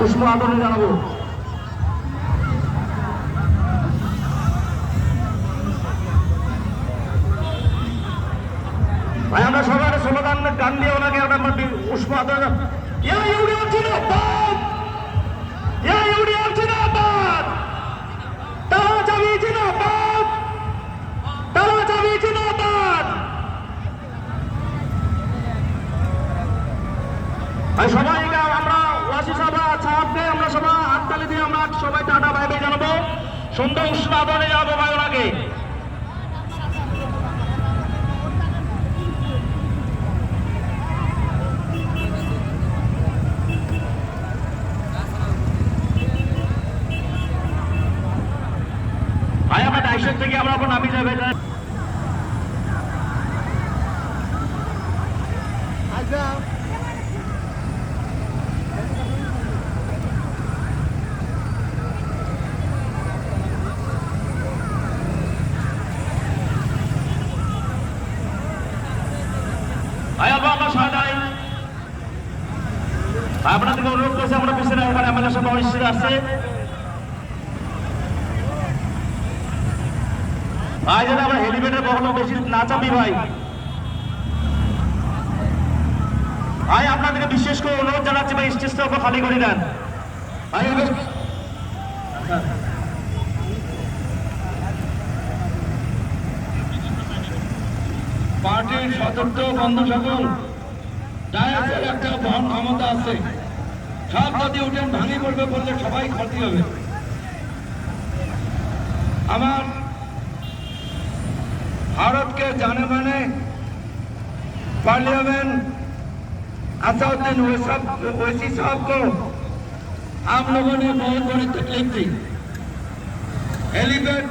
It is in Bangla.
উষ্ম আদরণ জানাবো। ভাই আমরা সবাই স্লোগান গান দিয়ে ওনাকে আমরা উষ্ম আদরণ সবাই আমরা ওয়াসি সাহাবকে আমরা সবাই হাততালি দিয়ে আমরা সবাই টাটা বাই বাই জানাবো। সুন্দর উষ্ণ আদরণে যাবো ভাই ওনাকে। ভাই আমরা ডাইসের থেকে আমরা এখন নামি যাবে আপনাদেরকে অনুরোধ করছি আমরা পিছনে ওখানে আমাদের সব অনিশ্চিত আসছে। ভাই যেন আমরা হেলিপ্যাডের বহন বেশি না চাপি ভাই। ভাই আপনাদেরকে বিশেষ করে অনুরোধ জানাচ্ছি ভাই স্টেজটা ওপর খালি করে দেন ভাই। পার্টির সদস্য বন্ধু সকল ডায়াসের একটা বহন ক্ষমতা আছে, সব যদি উঠেন ভাঙি পড়বে বললে সবাই ক্ষতি হবে। আমার ভারতকে জানে মানে पार्लियामेंट असाउद्दीन ओवैसी साहब को आप लोगों ने बहुत बड़ी तकलीफ दी। हेलीपैड